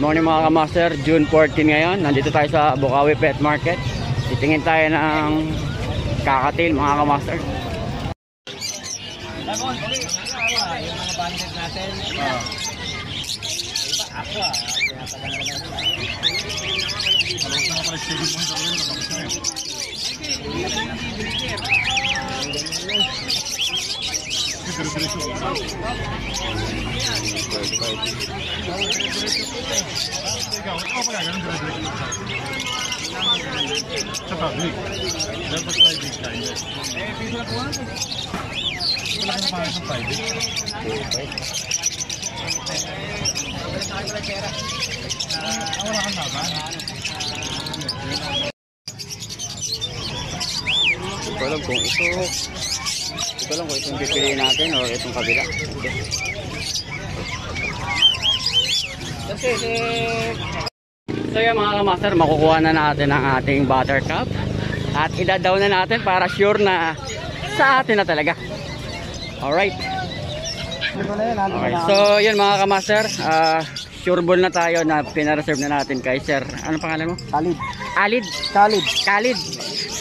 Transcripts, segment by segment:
morning mga kamaster, June 14 ngayon. Nandito tayo sa Bukawi Pet Market. Titingin tayo ng kakatil mga kamaster. Yung mga bandit natin. Ako pinapaganda Ito lang kung itong pipiliin natin o itong kabila. Okay. So yan mga kamaster, makukuha na natin ang ating buttercup at idadaw na natin para sure na sa atin na talaga. Alright. Okay, so yun mga kamaster, sure ball na tayo na pinareserve na natin kay sir. Ano pangalan mo? Khalid. Alid? Khalid.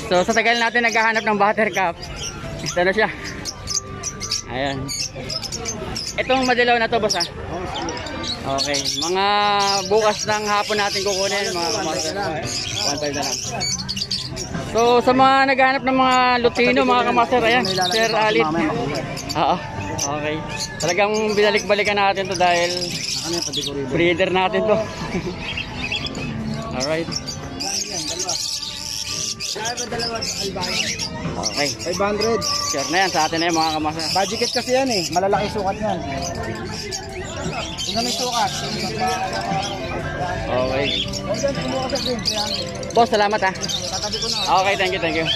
So sa tagal natin naghahanap ng buttercup, ito na siya. Ayan. Itong madilaw na to boss ha? Okay, mga bukas ng hapon natin kukunin mga kamaster. 1.5 na lang. So sa mga naghahanap ng mga Lutino mga kamaster, ayan, Sir Alid. Oo. Okay. Talagang binalik-balikan natin to dahil breeder natin to. Alright. Okay. 500. Sure na yan sa atin na yan mga kamaster. Budget kasi yan eh. Malalaki sukat yan. Tingnan may sukat. Okay. Boss, salamat ha. Okay, thank you.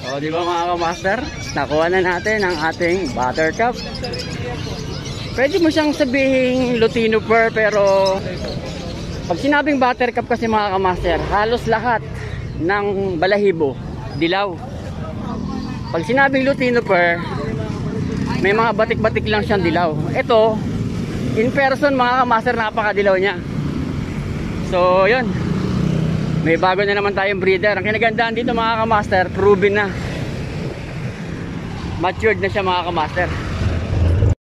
O, di ba mga kamaster? Nakuha na natin ang ating buttercup. Pwede mo siyang sabihin Lutino Purr, pero pag sinabing buttercup kasi mga kamaster, halos lahat ng balahibo dilaw. Pag sinabing Lutino Purr, may mga batik-batik lang siyang dilaw. Ito, in person mga kamaster, napakadilaw niya. So yun, may bago na naman tayong breeder. Ang kinagandaan dito mga kamaster, proven na, matured na siya mga kamaster.